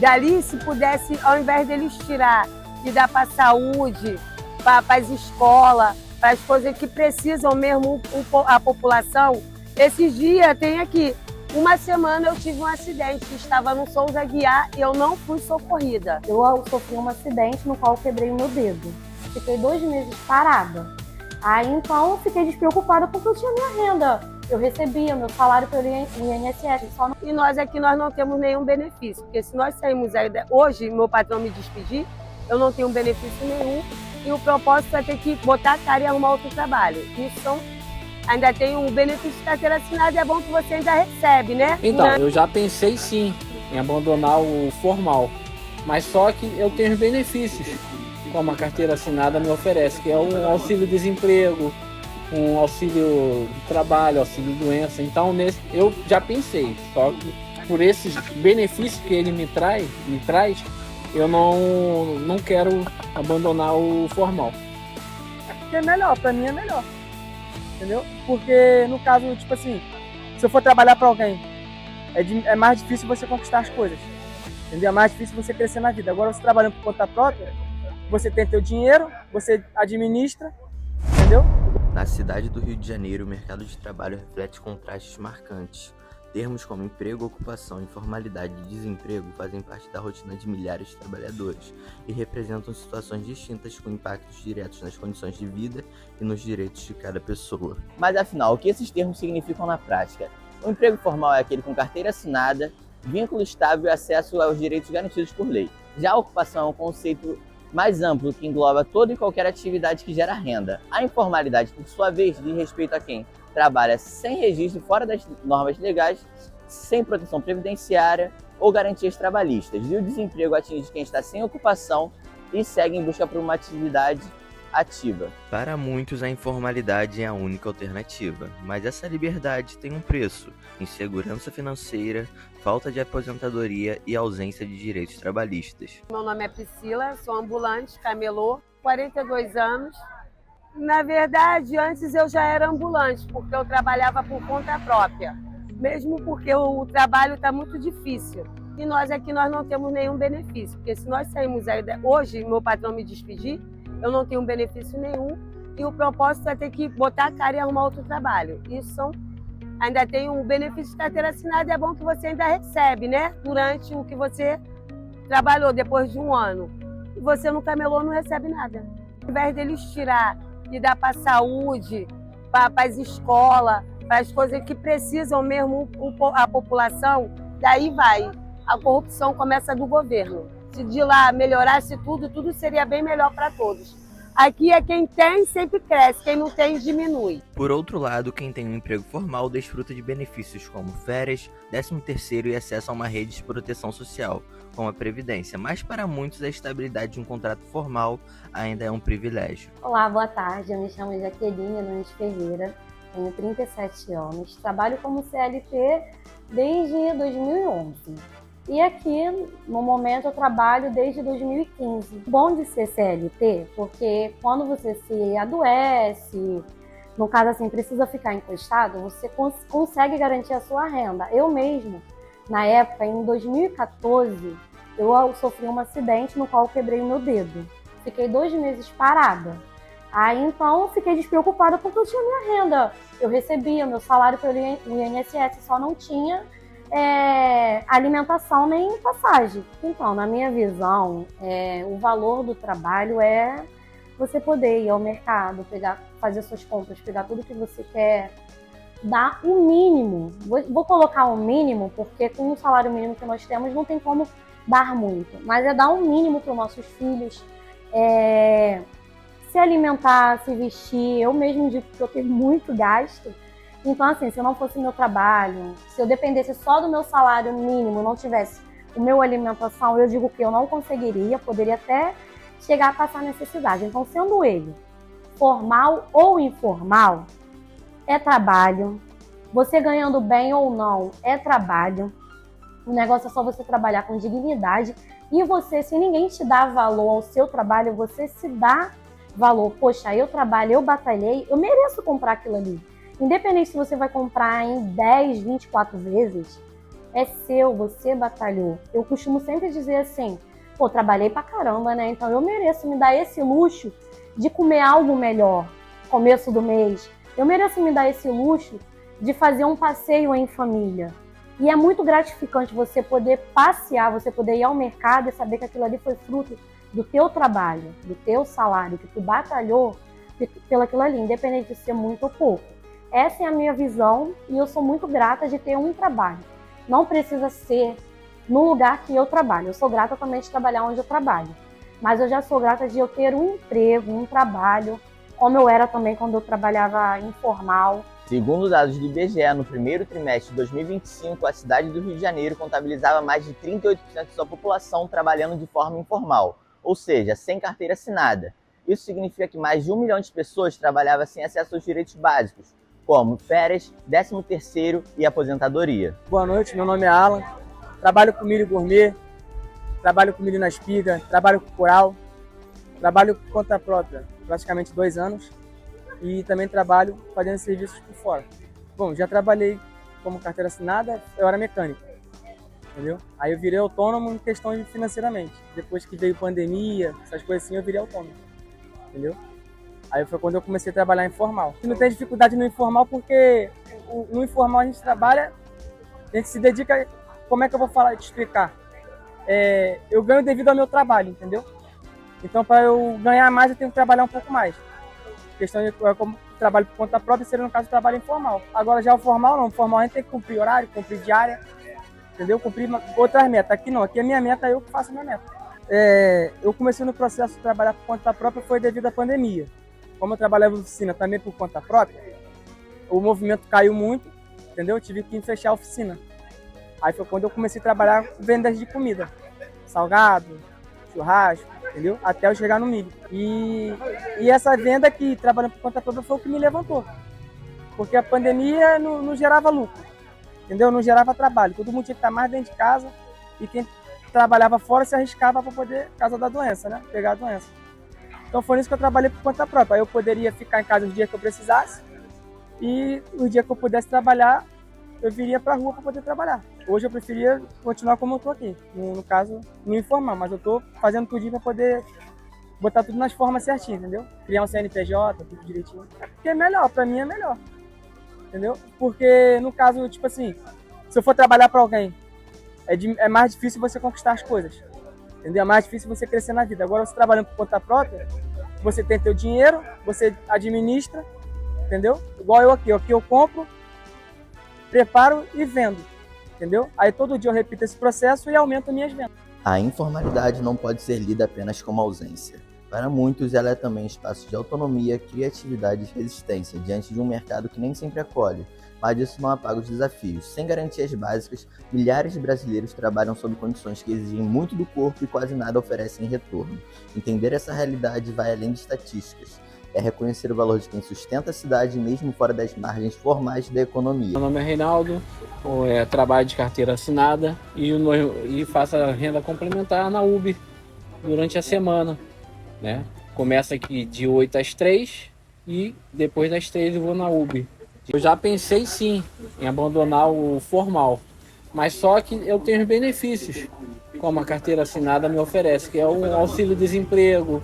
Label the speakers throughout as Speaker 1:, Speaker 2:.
Speaker 1: Dali, se pudesse, ao invés deles tirar e dar para a saúde, para as escolas, para as coisas que precisam mesmo a população. Esses dias, tem aqui, uma semana eu tive um acidente, estava no Souza Aguiar e eu não fui socorrida.
Speaker 2: Eu sofri um acidente no qual eu quebrei o meu dedo. Fiquei 2 meses parada. Aí então eu fiquei despreocupada porque eu tinha minha renda. Eu recebia meu salário pelo INSS.
Speaker 1: E nós aqui nós não temos nenhum benefício, porque se nós saímos aí, hoje meu patrão me despedir, eu não tenho benefício nenhum e o propósito é ter que botar a cara e arrumar outro trabalho. Isso ainda tem um benefício de carteira assinada, é bom que você ainda recebe, né?
Speaker 3: Então, eu já pensei sim em abandonar o formal, mas só que eu tenho os benefícios, como a carteira assinada me oferece, que é um auxílio-desemprego, um auxílio de trabalho, auxílio-doença. Então, eu já pensei, só que por esses benefícios que ele me traz, eu não quero abandonar o formal.
Speaker 4: É melhor, pra mim é melhor. Entendeu? Porque no caso, tipo assim, se eu for trabalhar para alguém, é mais difícil você conquistar as coisas. Entendeu? É mais difícil você crescer na vida. Agora você trabalhando por conta própria, você tem teu dinheiro, você administra, entendeu?
Speaker 5: Na cidade do Rio de Janeiro, o mercado de trabalho reflete contrastes marcantes. Termos como emprego, ocupação, informalidade e desemprego fazem parte da rotina de milhares de trabalhadores e representam situações distintas com impactos diretos nas condições de vida e nos direitos de cada pessoa.
Speaker 6: Mas afinal, o que esses termos significam na prática? O emprego formal é aquele com carteira assinada, vínculo estável e acesso aos direitos garantidos por lei. Já a ocupação é um conceito mais amplo que engloba toda e qualquer atividade que gera renda. A informalidade, por sua vez, diz respeito a quem trabalha sem registro, fora das normas legais, sem proteção previdenciária ou garantias trabalhistas. E o desemprego atinge quem está sem ocupação e segue em busca por uma atividade ativa.
Speaker 5: Para muitos, a informalidade é a única alternativa, mas essa liberdade tem um preço: insegurança financeira, falta de aposentadoria e ausência de direitos trabalhistas.
Speaker 1: Meu nome é Priscila, sou ambulante, camelô, 42 anos. Na verdade, antes eu já era ambulante, porque eu trabalhava por conta própria, mesmo porque o trabalho está muito difícil. E nós aqui nós não temos nenhum benefício, porque se nós saímos aí, hoje meu patrão me despedir, eu não tenho benefício nenhum e o propósito é ter que botar a cara e arrumar outro trabalho. Isso ainda tem um benefício de carteira assinada, é bom que você ainda recebe, né? Durante o que você trabalhou, depois de um ano. E você no camelô não recebe nada. Ao invés deles tirar e dar para a saúde, para as escolas, para as coisas que precisam mesmo a população, daí vai. A corrupção começa do governo. Se de lá melhorasse tudo, tudo seria bem melhor para todos. Aqui é quem tem sempre cresce, quem não tem diminui.
Speaker 5: Por outro lado, quem tem um emprego formal desfruta de benefícios como férias, 13º e acesso a uma rede de proteção social, como a Previdência. Mas para muitos a estabilidade de um contrato formal ainda é um privilégio.
Speaker 2: Olá, boa tarde. Eu me chamo Jaqueline Nunes Ferreira, tenho 37 anos, trabalho como CLT desde 2011. E aqui, no momento, eu trabalho desde 2015. Bom de ser CLT, porque quando você se adoece, no caso assim, precisa ficar encostado, você consegue garantir a sua renda. Eu mesmo, na época, em 2014, eu sofri um acidente no qual eu quebrei o meu dedo. Fiquei 2 meses parada. Aí, então, eu fiquei despreocupada porque eu tinha minha renda. Eu recebia meu salário pelo INSS, só não tinha alimentação nem passagem. Então, na minha visão, o valor do trabalho é você poder ir ao mercado, fazer suas compras, pegar tudo que você quer, dar o mínimo. Vou colocar o mínimo, porque com o salário mínimo que nós temos não tem como dar muito, mas é dar o mínimo para os nossos filhos, se alimentar, se vestir. Eu mesmo digo que eu tenho muito gasto. Então, assim, se eu não fosse meu trabalho, se eu dependesse só do meu salário mínimo, não tivesse o meu alimentação, eu digo que eu não conseguiria, poderia até chegar a passar necessidade. Então, sendo ele formal ou informal, é trabalho. Você ganhando bem ou não, é trabalho. O negócio é só você trabalhar com dignidade e você, se ninguém te dá valor ao seu trabalho, você se dá valor. Poxa, eu trabalho, eu batalhei, eu mereço comprar aquilo ali. Independente se você vai comprar em 10, 24 vezes, É seu, você batalhou. Eu costumo sempre dizer assim, pô, trabalhei pra caramba, né? Então eu mereço me dar esse luxo de comer algo melhor, começo do mês. Eu mereço me dar esse luxo de fazer um passeio em família. E é muito gratificante você poder passear, você poder ir ao mercado e saber que aquilo ali foi fruto do teu trabalho, do teu salário, que tu batalhou pelo aquilo ali, independente de ser muito ou pouco. Essa é a minha visão e eu sou muito grata de ter um trabalho. Não precisa ser no lugar que eu trabalho. Eu sou grata também de trabalhar onde eu trabalho. Mas eu já sou grata de eu ter um emprego, um trabalho, como eu era também quando eu trabalhava informal.
Speaker 6: Segundo dados do IBGE, no primeiro trimestre de 2025, a cidade do Rio de Janeiro contabilizava mais de 38% de sua população trabalhando de forma informal, ou seja, sem carteira assinada. Isso significa que mais de 1 milhão de pessoas trabalhavam sem acesso aos direitos básicos, como férias, 13º e aposentadoria.
Speaker 4: Boa noite, meu nome é Alan, trabalho com milho gourmet, trabalho com milho na espiga, trabalho com coral, trabalho por conta própria, praticamente 2 anos, e também trabalho fazendo serviços por fora. Bom, já trabalhei como carteira assinada, eu era mecânico, entendeu? Aí eu virei autônomo em questão de financeiramente. Depois que veio pandemia, essas coisas assim, eu virei autônomo, entendeu? Aí foi quando eu comecei a trabalhar informal. Não tem dificuldade no informal porque no informal a gente trabalha, a gente se dedica, como é que eu vou falar, te explicar? Eu ganho devido ao meu trabalho, entendeu? Então para eu ganhar mais eu tenho que trabalhar um pouco mais. A questão de como trabalho por conta própria seria no caso do trabalho informal. Agora já o formal não, o formal a gente tem que cumprir horário, cumprir diária, entendeu? Cumprir outras metas. Aqui não, aqui a minha meta eu que faço a minha meta. Eu comecei no processo de trabalhar por conta própria foi devido à pandemia. Como eu trabalhava em oficina também por conta própria, o movimento caiu muito, entendeu? Eu tive que fechar a oficina. Aí foi quando eu comecei a trabalhar com vendas de comida, salgado, churrasco, entendeu? Até eu chegar no milho. E essa venda que trabalhando por conta própria foi o que me levantou. Porque a pandemia não gerava lucro, entendeu? Não gerava trabalho. Todo mundo tinha que estar mais dentro de casa e quem trabalhava fora se arriscava para poder, por causa da doença, né? Pegar a doença. Então foi nisso que eu trabalhei por conta própria. Aí eu poderia ficar em casa os dias que eu precisasse e o dia que eu pudesse trabalhar, eu viria para a rua para poder trabalhar. Hoje eu preferia continuar como eu estou aqui, no caso, no informal, mas eu estou fazendo tudinho para poder botar tudo nas formas certinho, entendeu? Criar um CNPJ, tudo direitinho. Porque é melhor, para mim é melhor, entendeu? Porque no caso, tipo assim, se eu for trabalhar para alguém, é mais difícil você conquistar as coisas. Entendeu? É mais difícil você crescer na vida. Agora, você trabalhando por conta própria, você tem teu dinheiro, você administra, entendeu? Igual eu aqui eu compro, preparo e vendo, entendeu? Aí todo dia eu repito esse processo e aumento minhas vendas.
Speaker 5: A informalidade não pode ser lida apenas como ausência. Para muitos, ela é também espaço de autonomia, criatividade e resistência diante de um mercado que nem sempre acolhe. Mas isso não apaga os desafios. Sem garantias básicas, milhares de brasileiros trabalham sob condições que exigem muito do corpo e quase nada oferecem em retorno. Entender essa realidade vai além de estatísticas. É reconhecer o valor de quem sustenta a cidade mesmo fora das margens formais da economia.
Speaker 3: Meu nome é Reinaldo, trabalho de carteira assinada e faço a renda complementar na Uber durante a semana, né? Começa aqui de 8 às 3 e depois das 3 eu vou na Uber. Eu já pensei sim em abandonar o formal, mas só que eu tenho os benefícios, como a carteira assinada me oferece, que é um auxílio-desemprego,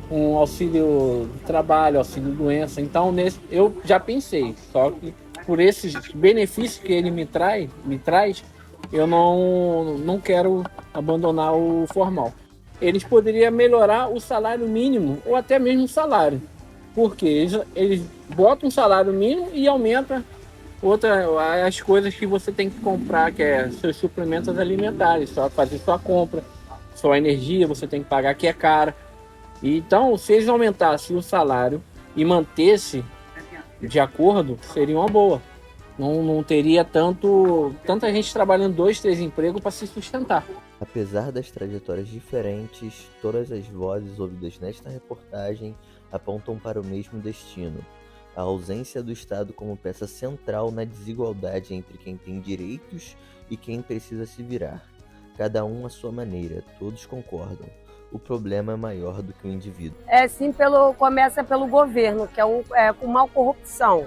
Speaker 3: um auxílio trabalho, auxílio doença. Então eu já pensei, só que por esses benefícios que ele me traz, eu não quero abandonar o formal. Eles poderiam melhorar o salário mínimo ou até mesmo o salário. Porque eles botam um salário mínimo e aumenta as coisas que você tem que comprar, que é seus suplementos alimentares, só fazer sua compra, sua energia você tem que pagar, que é cara. Então, se eles aumentassem o salário e mantesse de acordo, seria uma boa. Não teria tanta gente trabalhando 2, 3 empregos para se sustentar.
Speaker 5: Apesar das trajetórias diferentes, todas as vozes ouvidas nesta reportagem apontam para o mesmo destino: a ausência do Estado como peça central na desigualdade entre quem tem direitos e quem precisa se virar. Cada um à sua maneira, todos concordam. O problema é maior do que o indivíduo.
Speaker 1: Começa pelo governo, que é com uma corrupção.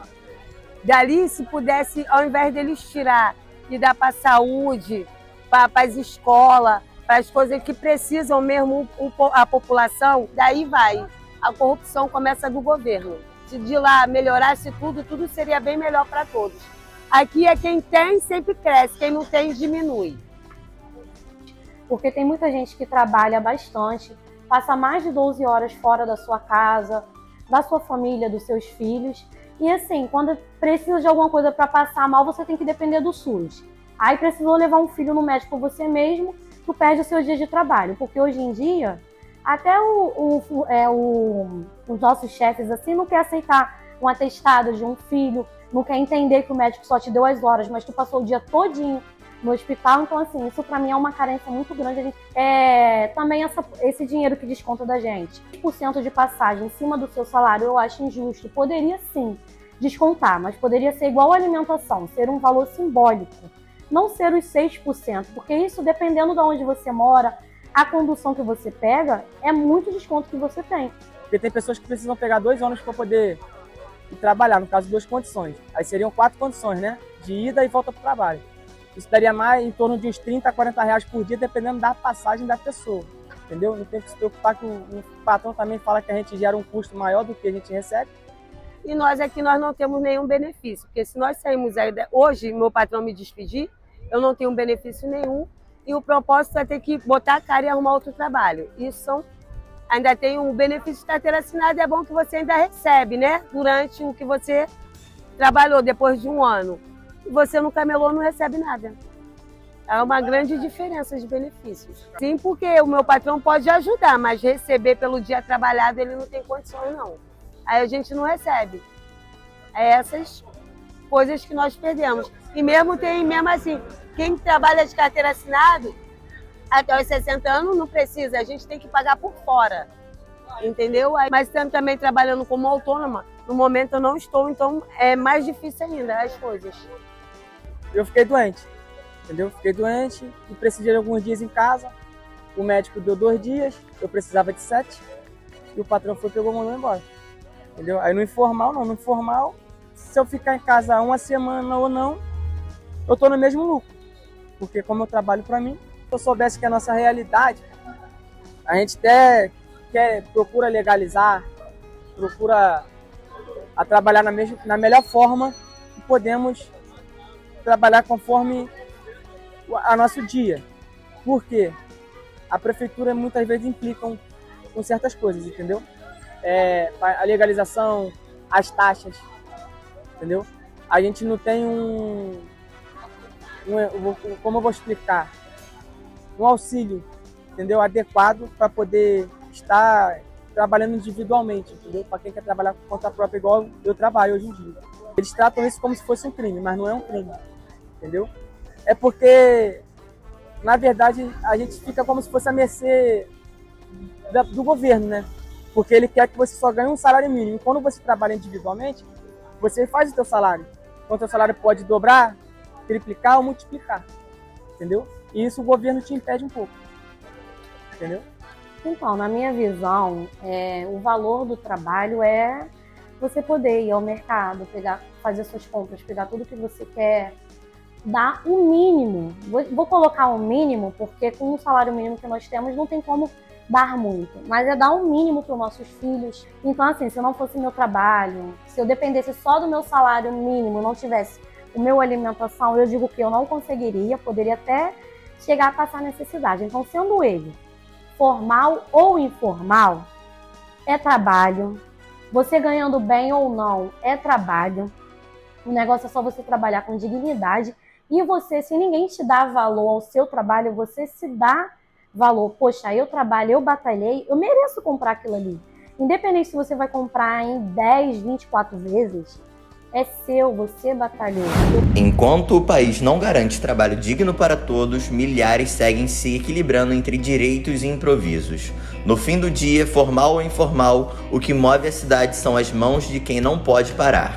Speaker 1: Dali, se pudesse, ao invés deles tirar e dá para a saúde, para as escolas, para as coisas que precisam mesmo a população, daí vai. A corrupção começa do governo. Se de lá melhorasse tudo, tudo seria bem melhor para todos. Aqui é quem tem sempre cresce, quem não tem diminui.
Speaker 2: Porque tem muita gente que trabalha bastante, passa mais de 12 horas fora da sua casa, da sua família, dos seus filhos. E assim, quando precisa de alguma coisa para passar mal, você tem que depender do SUS. Aí precisou levar um filho no médico você mesmo, tu perde o seu dia de trabalho. Porque hoje em dia, até os nossos chefes assim não quer aceitar um atestado de um filho, não quer entender que o médico só te deu as horas, mas tu passou o dia todinho no hospital. Então, assim, isso pra mim é uma carência muito grande. Também esse dinheiro que desconta da gente, 1% de passagem em cima do seu salário, eu acho injusto. Poderia sim descontar, mas poderia ser igual a alimentação, ser um valor simbólico, não ser os 6%, porque isso, dependendo de onde você mora, a condução que você pega, é muito desconto que você tem.
Speaker 4: Porque tem pessoas que precisam pegar 2 ônibus para poder ir trabalhar, no caso 2 condições. Aí seriam 4 condições, né? De ida e volta para o trabalho. Isso daria mais em torno de uns 30 a 40 reais por dia, dependendo da passagem da pessoa. Entendeu? Não tem que se preocupar que o patrão também fala que a gente gera um custo maior do que a gente recebe.
Speaker 1: E nós aqui nós não temos nenhum benefício, porque se nós saímos aí, hoje meu patrão me despedir, eu não tenho benefício nenhum, e o propósito é ter que botar a cara e arrumar outro trabalho. Isso ainda tem um benefício de carteira assinada, é bom que você ainda recebe, né? Durante o que você trabalhou, depois de um ano. E você no camelô não recebe nada. É uma grande diferença de benefícios. Sim, porque o meu patrão pode ajudar, mas receber pelo dia trabalhado ele não tem condições, não. Aí a gente não recebe. É essas coisas que nós perdemos. E mesmo assim, quem trabalha de carteira assinada, até os 60 anos não precisa, a gente tem que pagar por fora. Entendeu? Mas também trabalhando como autônoma, no momento eu não estou, então é mais difícil ainda as coisas.
Speaker 4: Eu fiquei doente, entendeu? Fiquei doente e precisei de alguns dias em casa. O médico deu 2 dias, eu precisava de 7 e o patrão pegou e mandou embora. Entendeu? Aí no informal, se eu ficar em casa 1 semana ou não, eu tô no mesmo lucro. Porque como eu trabalho para mim, se eu soubesse que é a nossa realidade, a gente até procura legalizar, procura trabalhar na melhor forma que podemos trabalhar conforme a nosso dia. Por quê? A prefeitura muitas vezes implica com certas coisas, entendeu? A legalização, as taxas, entendeu? A gente não tem como eu vou explicar, um auxílio, entendeu? Adequado para poder estar trabalhando individualmente, entendeu? Para quem quer trabalhar por conta própria, igual eu trabalho hoje em dia. Eles tratam isso como se fosse um crime, mas não é um crime, entendeu? É porque, na verdade, a gente fica como se fosse à mercê do governo, né? Porque ele quer que você só ganhe um salário mínimo. E quando você trabalha individualmente, você faz o seu salário. Então, o seu salário pode dobrar, triplicar ou multiplicar, entendeu? E isso o governo te impede um pouco, entendeu?
Speaker 2: Então, na minha visão, o valor do trabalho é você poder ir ao mercado, fazer suas compras, pegar tudo que você quer, dar o mínimo. Vou colocar o mínimo, porque com o salário mínimo que nós temos, não tem como dar muito, mas é dar um mínimo para os nossos filhos. Então, assim, se eu não fosse meu trabalho, se eu dependesse só do meu salário mínimo, não tivesse o meu alimentação, eu digo que eu não conseguiria, poderia até chegar a passar necessidade. Então, sendo ele formal ou informal, é trabalho. Você ganhando bem ou não, é trabalho. O negócio é só você trabalhar com dignidade e você, se ninguém te dá valor ao seu trabalho, você se dá valor. Poxa, eu trabalho, eu batalhei, eu mereço comprar aquilo ali. Independente se você vai comprar em 10, 24 vezes, é seu, você batalhou.
Speaker 5: Enquanto o país não garante trabalho digno para todos, milhares seguem se equilibrando entre direitos e improvisos. No fim do dia, formal ou informal, o que move a cidade são as mãos de quem não pode parar.